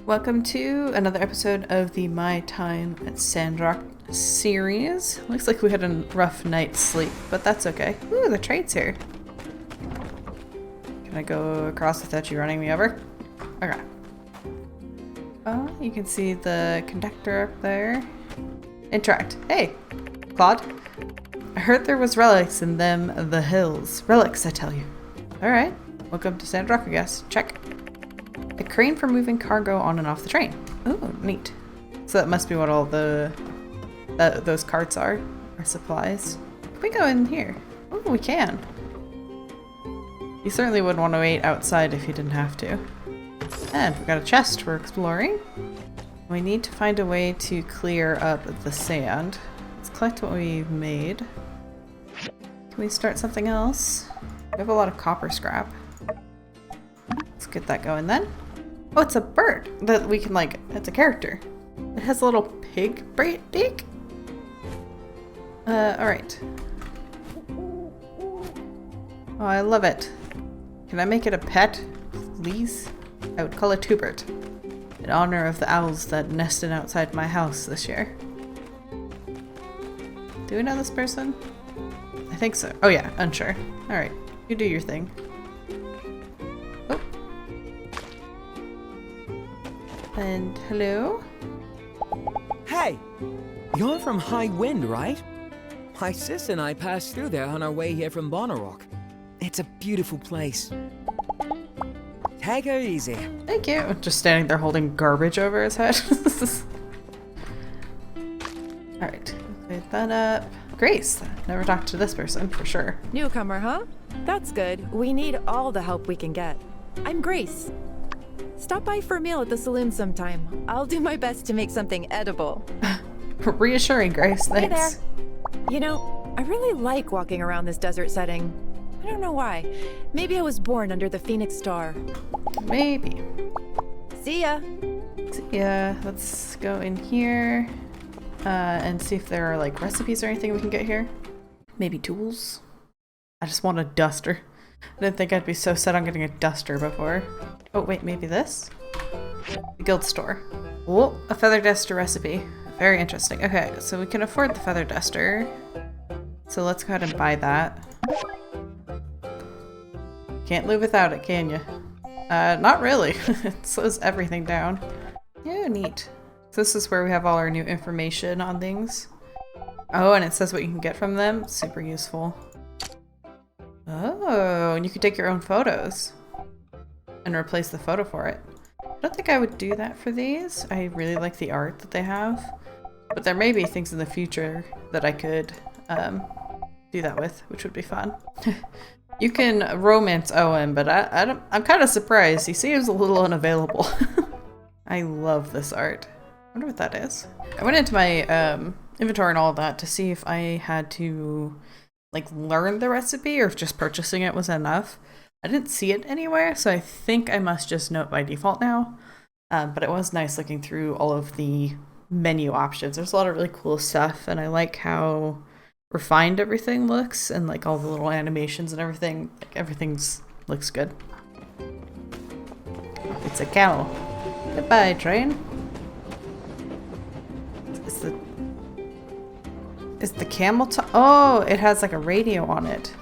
Welcome to another episode of the My Time at Sandrock series. Looks like we had a rough night's sleep, but that's okay. Ooh, the trade's here. Can I go across without you running me over? Okay. Oh, you can see the conductor up there. Interact. Hey, Claude. I heard there was relics in them, the hills. Relics, I tell you. Alright. Welcome to Sandrock, I guess. Check. A crane for moving cargo on and off the train. Oh, neat. So that must be what all the those carts are, or supplies. Can we go in here? Oh, we can. You certainly wouldn't want to wait outside if you didn't have to. And we've got a chest for exploring. We need to find a way to clear up the sand. Let's collect what we've made. Can we start something else? We have a lot of copper scrap. Let's get that going then. Oh, it's a bird that we can it's a character. It has a little pig beak. Alright. Oh, I love it. Can I make it a pet, please? I would call it Tubert, in honor of the owls that nested outside my house this year. Do we know this person? I think so. Oh yeah, unsure. Alright, you do your thing. Oh. And hello? Hey! You're from High Wind, right? My sis and I passed through there on our way here from Bonnerock. It's a beautiful place. Take her easy. Thank you. Just standing there holding garbage over his head. Alright, clear that up. Grace. Never talked to this person, for sure. Newcomer, huh? That's good. We need all the help we can get. I'm Grace. Stop by for a meal at the saloon sometime. I'll do my best to make something edible. Reassuring, Grace. Thanks. Hey there. You know, I really like walking around this desert setting. I don't know why. Maybe I was born under the Phoenix Star. Maybe. See ya. Yeah, let's go in here and see if there are recipes or anything we can get here. Maybe tools. I just want a duster. I didn't think I'd be so set on getting a duster before. Oh wait, maybe this? The guild store. Oh, a feather duster recipe. Very interesting. Okay, so we can afford the feather duster. So let's go ahead and buy that. Can't live without it, can you? Not really. It slows everything down. Yeah, neat. So this is where we have all our new information on things. Oh, and it says what you can get from them. Super useful. Oh, and you can take your own photos and replace the photo for it. I don't think I would do that for these. I really like the art that they have. But there may be things in the future that I could do that with, which would be fun. You can romance Owen, but I'm kind of surprised. He seems a little unavailable. I love this art. I wonder what that is. I went into my inventory and all of that to see if I had to learn the recipe or if just purchasing it was enough. I didn't see it anywhere, so I think I must just know it by default now. But it was nice looking through all of the menu options. There's a lot of really cool stuff, and I like how refined everything looks, and all the little animations and everything. Everything's looks good. It's a cow. Goodbye, train. Is the camel oh, it has a radio on it.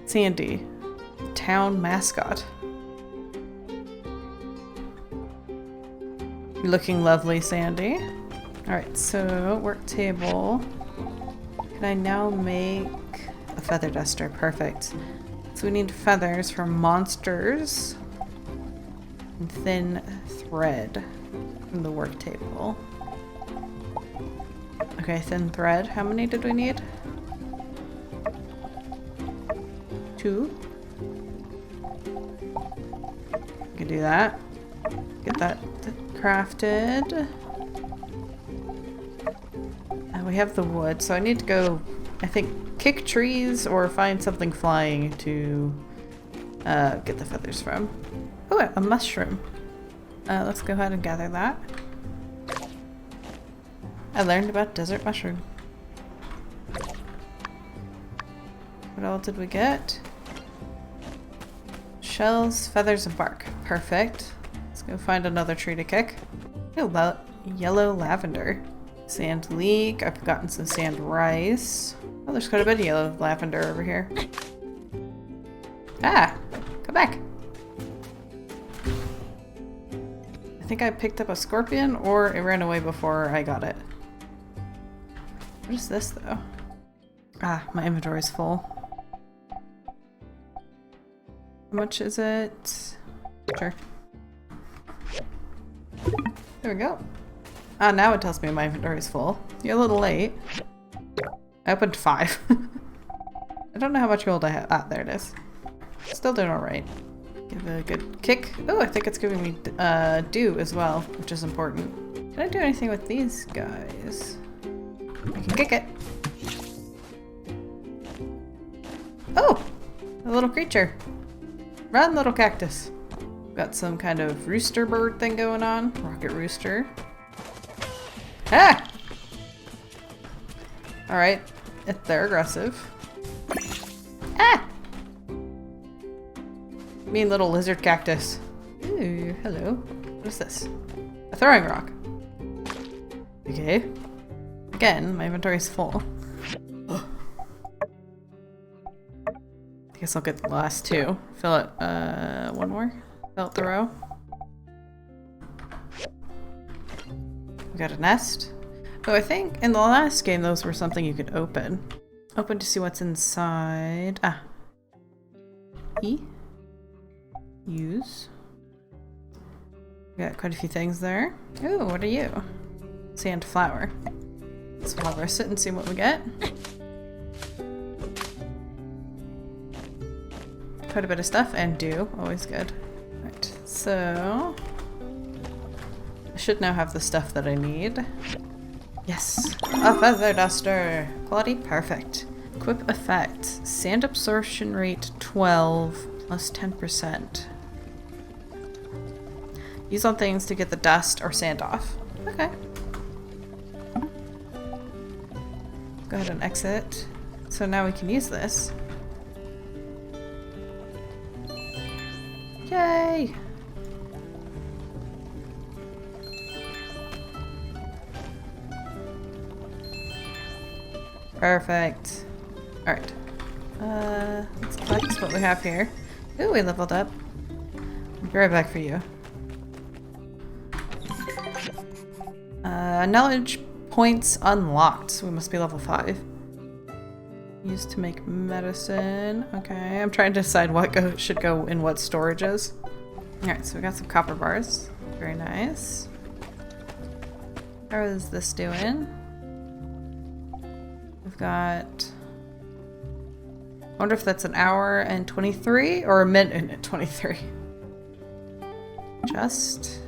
Sandy, town mascot. You're looking lovely, Sandy. Alright, so work table. Can I now make a feather duster? Perfect. So we need feathers for monsters and thin thread from the work table. Okay, thin thread. How many did we need? 2. We can do that. Get that crafted. And we have the wood, so I need to go, I think, kick trees or find something flying to get the feathers from. Oh, a mushroom. Let's go ahead and gather that. I learned about desert mushroom. What else did we get? Shells, feathers, and bark. Perfect. Let's go find another tree to kick. Oh, yellow lavender. Sand leek. I've gotten some sand rice. Oh, there's quite a bit of yellow lavender over here. Ah! Come back! I think I picked up a scorpion, or it ran away before I got it. What is this, though? Ah, my inventory's full. How much is it? Sure. There we go. Ah, now it tells me my inventory is full. You're a little late. I opened 5. I don't know how much gold I have. Ah, there it is. Still doing alright. Give it a good kick. Oh, I think it's giving me dew as well, which is important. Can I do anything with these guys? I can kick it. Oh! A little creature. Run, little cactus. Got some kind of rooster bird thing going on. Rocket rooster. Ah! Alright. They're aggressive. Ah! Mean little lizard cactus. Ooh, hello. What is this? A throwing rock. Okay. Again, my inventory is full. I guess I'll get the last 2. Fill it, one more. Fill out the row. We got a nest. Oh, I think in the last game those were something you could open. Open to see what's inside. Ah. E. Use. We got quite a few things there. Ooh, what are you? Sand flower. Let's harvest it and see what we get. Quite a bit of stuff and dew. Always good. Right, so I should now have the stuff that I need. Yes! A feather duster! Quality perfect. Equip effect. Sand absorption rate 12 plus 10%. Use on things to get the dust or sand off. Okay. Go ahead and exit. So now we can use this. Yay! Perfect. Alright. Let's collect what we have here. Ooh, we leveled up. I'll be right back for you. Knowledge points unlocked. So we must be level 5. Used to make medicine. Okay, I'm trying to decide what should go in what storages. Alright, so we got some copper bars. Very nice. How is this doing? We've got... I wonder if that's an hour and 23 or a minute and 23. Just...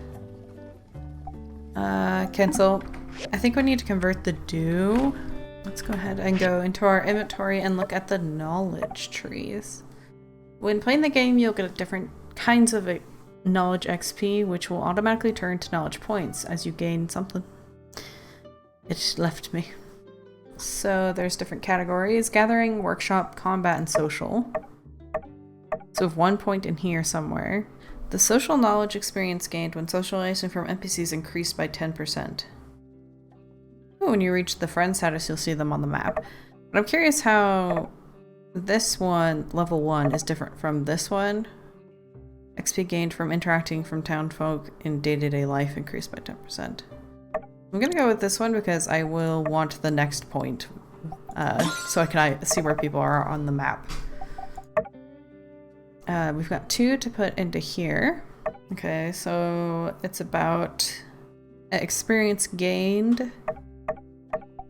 cancel. I think we need to convert the dew. Let's go ahead and go into our inventory and look at the knowledge trees. When playing the game, you'll get different kinds of knowledge XP, which will automatically turn to knowledge points as you gain something. It left me. So there's different categories: gathering, workshop, combat, and social. So we have 1 point in here somewhere. The social knowledge experience gained when socializing from NPCs increased by 10%. Ooh, when you reach the friend status, you'll see them on the map. But I'm curious how this one, level 1, is different from this one. XP gained from interacting from townfolk in day-to-day life increased by 10%. I'm gonna go with this one because I will want the next point, so I can see where people are on the map. We've got 2 to put into here. Okay, so it's about experience gained.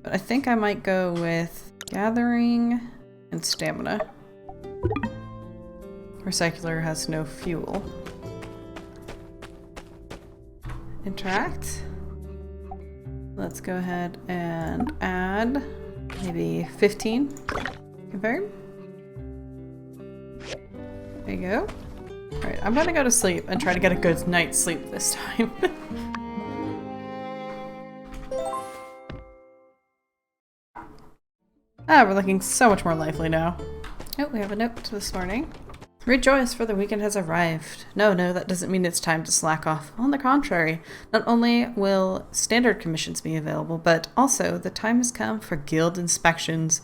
But I think I might go with gathering and stamina. Recycler has no fuel. Interact. Let's go ahead and add maybe 15. Confirm. There you go. Alright, I'm gonna go to sleep and try to get a good night's sleep this time. Ah, we're looking so much more lively now. Oh, we have a note this morning. Rejoice, for the weekend has arrived. No, that doesn't mean it's time to slack off. On the contrary, not only will standard commissions be available, but also the time has come for guild inspections.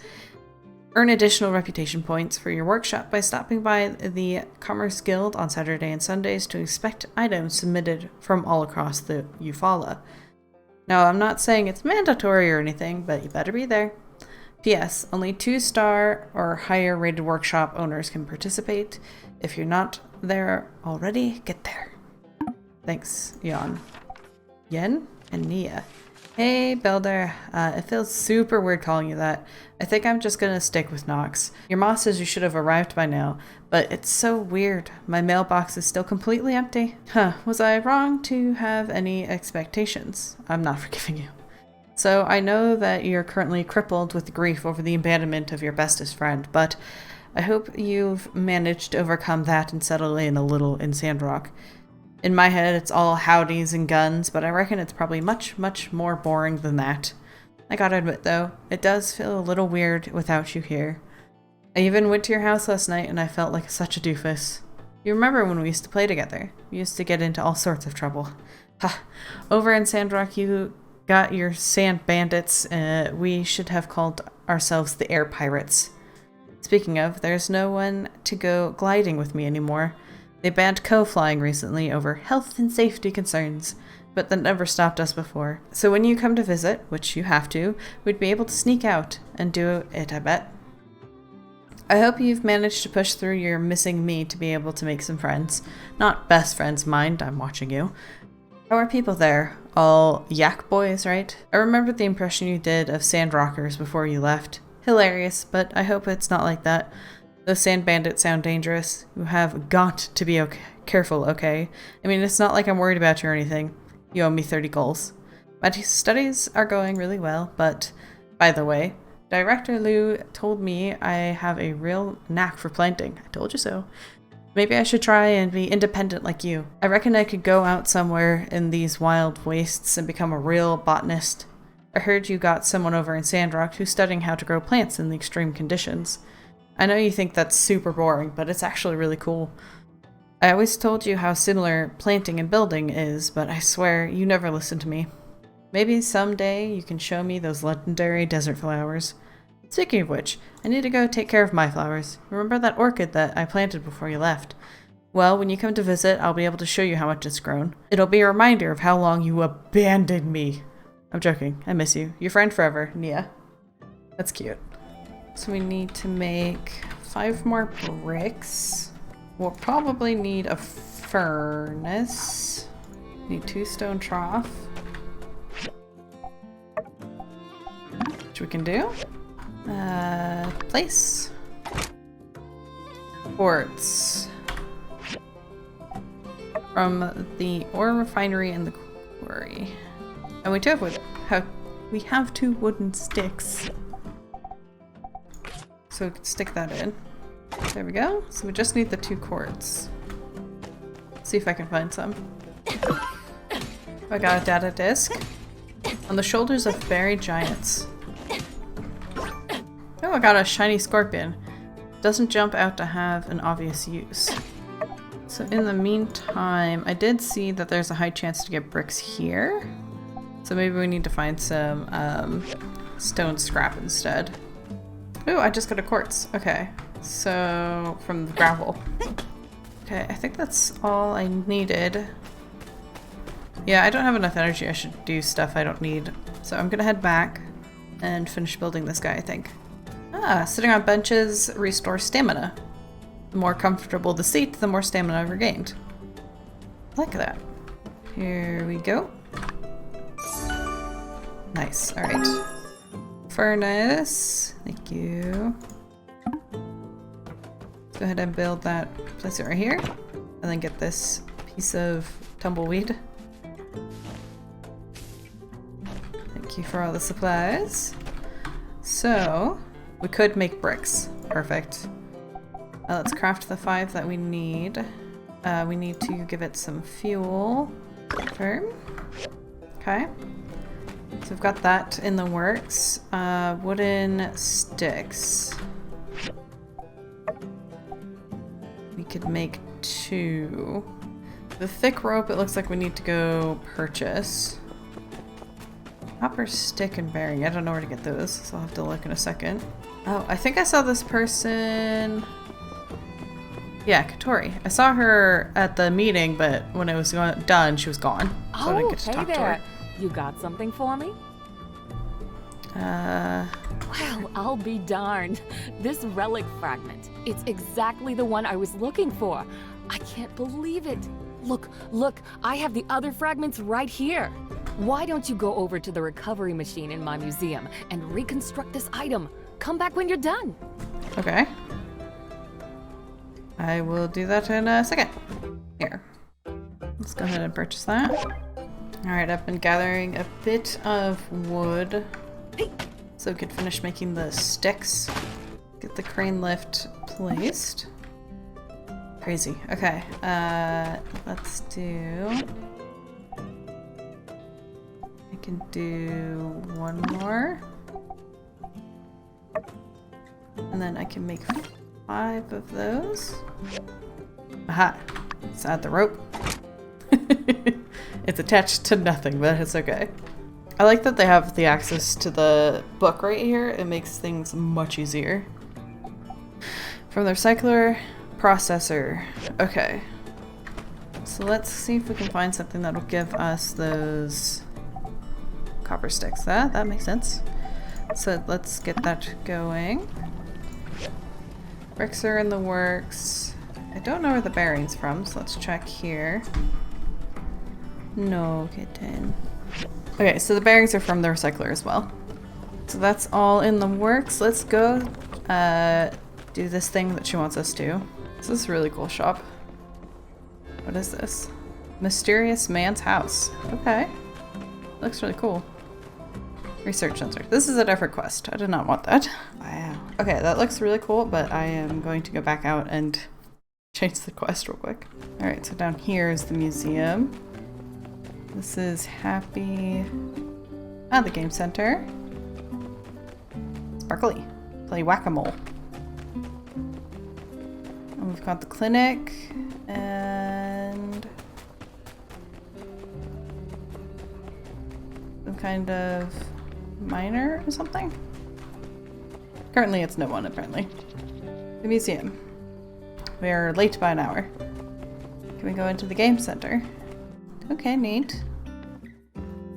Earn additional reputation points for your workshop by stopping by the Commerce Guild on Saturday and Sundays to inspect items submitted from all across the Eufaula. Now, I'm not saying it's mandatory or anything, but you better be there. P.S. Only 2-star or higher rated workshop owners can participate. If you're not there already, get there. Thanks, Yen and Nia. Hey, Belder. It feels super weird calling you that. I think I'm just gonna stick with Nox. Your ma says you should have arrived by now, but it's so weird. My mailbox is still completely empty. Huh, was I wrong to have any expectations? I'm not forgiving you. So I know that you're currently crippled with grief over the abandonment of your bestest friend, but I hope you've managed to overcome that and settle in a little in Sandrock. In my head, it's all howdies and guns, but I reckon it's probably much, much more boring than that. I gotta admit though, it does feel a little weird without you here. I even went to your house last night and I felt like such a doofus. You remember when we used to play together? We used to get into all sorts of trouble. Ha! Over in Sandrock, you got your sand bandits. We should have called ourselves the air pirates. Speaking of, there's no one to go gliding with me anymore. They banned co-flying recently over health and safety concerns, but that never stopped us before. So when you come to visit, which you have to, we'd be able to sneak out and do it, I bet. I hope you've managed to push through your missing me to be able to make some friends. Not best friends, mind, I'm watching you. How are people there? All yak boys, right? I remember the impression you did of Sandrockers before you left. Hilarious, but I hope it's not like that. Those sand bandits sound dangerous. You have got to be careful, okay? I mean, it's not like I'm worried about you or anything. You owe me 30 goals. My studies are going really well, but by the way, Director Liu told me I have a real knack for planting. I told you so. Maybe I should try and be independent like you. I reckon I could go out somewhere in these wild wastes and become a real botanist. I heard you got someone over in Sandrock who's studying how to grow plants in the extreme conditions. I know you think that's super boring, but it's actually really cool. I always told you how similar planting and building is, but I swear you never listened to me. Maybe someday you can show me those legendary desert flowers. Speaking of which, I need to go take care of my flowers. Remember that orchid that I planted before you left? Well, when you come to visit, I'll be able to show you how much it's grown. It'll be a reminder of how long you abandoned me. I'm joking. I miss you. Your friend forever, Nia. That's cute. So we need to make 5 more bricks. We'll probably need a furnace. Need 2 stone trough. Which we can do. Place. Quartz. From the ore refinery and the quarry. And we do have wood. We have 2 wooden sticks. So we can stick that in. There we go. So we just need the 2 quartz. See if I can find some. I got a data disk. On the shoulders of buried giants. Oh, I got a shiny scorpion. Doesn't jump out to have an obvious use. So in the meantime, I did see that there's a high chance to get bricks here. So maybe we need to find some stone scrap instead. Oh, I just got a quartz. Okay, so from the gravel. Okay, I think that's all I needed. Yeah, I don't have enough energy. I should do stuff I don't need. So I'm gonna head back and finish building this guy, I think. Ah, sitting on benches restores stamina. The more comfortable the seat, the more stamina regained. I like that. Here we go. Nice, alright. Furnace. Thank you. Let's go ahead and build that, place it right here. And then get this piece of tumbleweed. Thank you for all the supplies. So, we could make bricks. Perfect. Let's craft the 5 that we need. We need to give it some fuel. Confirm. Okay. So we've got that in the works. Wooden sticks. We could make 2. The thick rope, it looks like we need to go purchase. Copper stick and bearing. I don't know where to get those, so I'll have to look in a second. Oh, I think I saw this person. Yeah, Katori. I saw her at the meeting, but when it was done, she was gone. So I didn't get to hey talk to there. her. You got something for me? Uh, Well, I'll be darned. This relic fragment, it's exactly the one I was looking for. I can't believe it. Look, I have the other fragments right here. Why don't you go over to the recovery machine in my museum and reconstruct this item? Come back when you're done. okay. I will do that in a second. Here. Let's go ahead and purchase that. Alright, I've been gathering a bit of wood so we could finish making the sticks. Get the crane lift placed. Crazy. Okay, let's do... I can do 1 more. And then I can make 5 of those. Aha! Let's add the rope. It's attached to nothing, but it's okay. I like that they have the access to the book right here. It makes things much easier. From the recycler, processor. Okay. So let's see if we can find something that'll give us those copper sticks. That makes sense. So let's get that going. Bricks are in the works. I don't know where the bearing's from, so let's check here. No, kitten. Okay, so the bearings are from the recycler as well. So that's all in the works. Let's go do this thing that she wants us to. This is a really cool shop. What is this? Mysterious Man's House. Okay. Looks really cool. Research sensor. This is a different quest. I did not want that. Wow. Okay, that looks really cool, but I am going to go back out and change the quest real quick. Alright, so down here is the museum. This is Happy... Ah, the game center. Sparkly. Play whack-a-mole. And we've got the clinic, and... some kind of miner or something? Currently it's no one, apparently. The museum. We are late by an hour. Can we go into the game center? Okay, neat.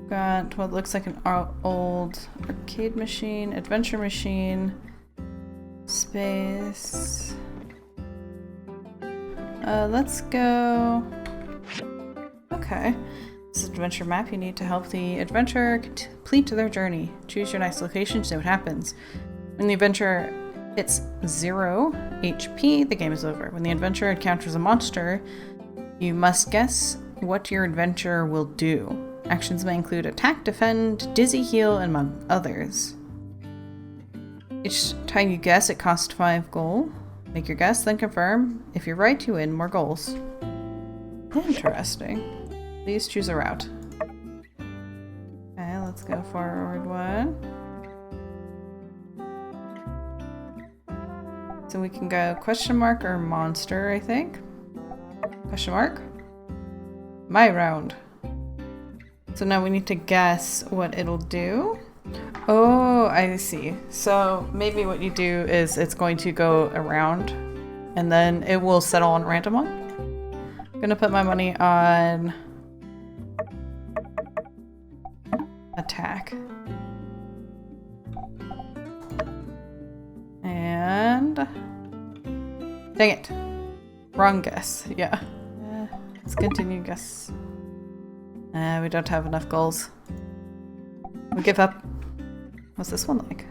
Got what looks like an old arcade machine, adventure machine, space. Let's go. Okay. This is an adventure map. You need to help the adventurer complete their journey. Choose your next location to see what happens. When the adventurer hits 0 HP, the game is over. When the adventurer encounters a monster, you must guess what your adventurer will do. Actions may include attack, defend, dizzy, heal, and among others. Each time you guess, it costs 5 gold. Make your guess, then confirm. If you're right, you win more goals. Interesting. Please choose a route. Okay, let's go forward 1. So we can go question mark or monster, I think. Question mark. My round. So now we need to guess what it'll do. Oh, I see. So maybe what you do is it's going to go around and then it will settle on random one. I'm gonna put my money on attack. And dang it. Wrong guess. Yeah. Let's continue guess. We don't have enough goals. We give up. What's this one like?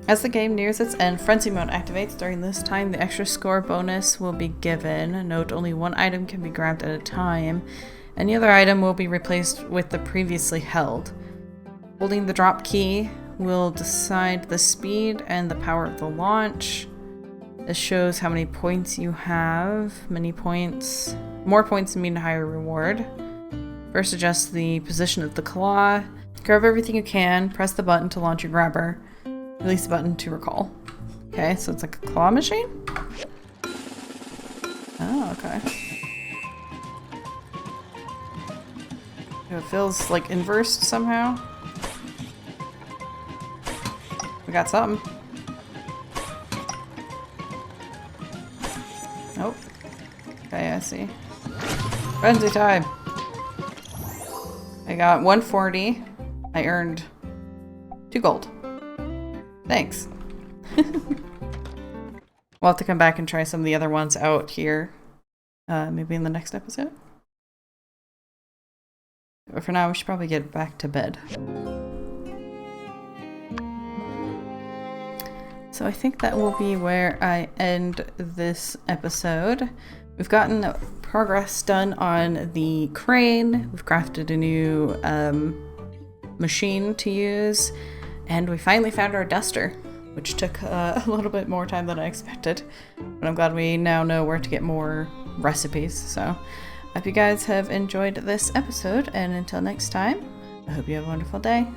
As the game nears its end, Frenzy Mode activates. During this time, the extra score bonus will be given. Note, only one item can be grabbed at a time. Any other item will be replaced with the previously held. Holding the drop key will decide the speed and the power of the launch. This shows how many points you have. Many points. More points mean higher reward. First, adjust the position of the claw. Grab everything you can. Press the button to launch your grabber. Release the button to recall. Okay, so it's like a claw machine? Oh, okay. It feels like inversed somehow. We got something. Nope. Okay, I see. Frenzy time! I got 140. I earned 2 gold. Thanks. We'll have to come back and try some of the other ones out here. Maybe in the next episode. But for now, we should probably get back to bed. So I think that will be where I end this episode. We've gotten progress done on the crane. We've crafted a new machine to use. And we finally found our duster, which took a little bit more time than I expected. But I'm glad we now know where to get more recipes. So I hope you guys have enjoyed this episode. And until next time, I hope you have a wonderful day.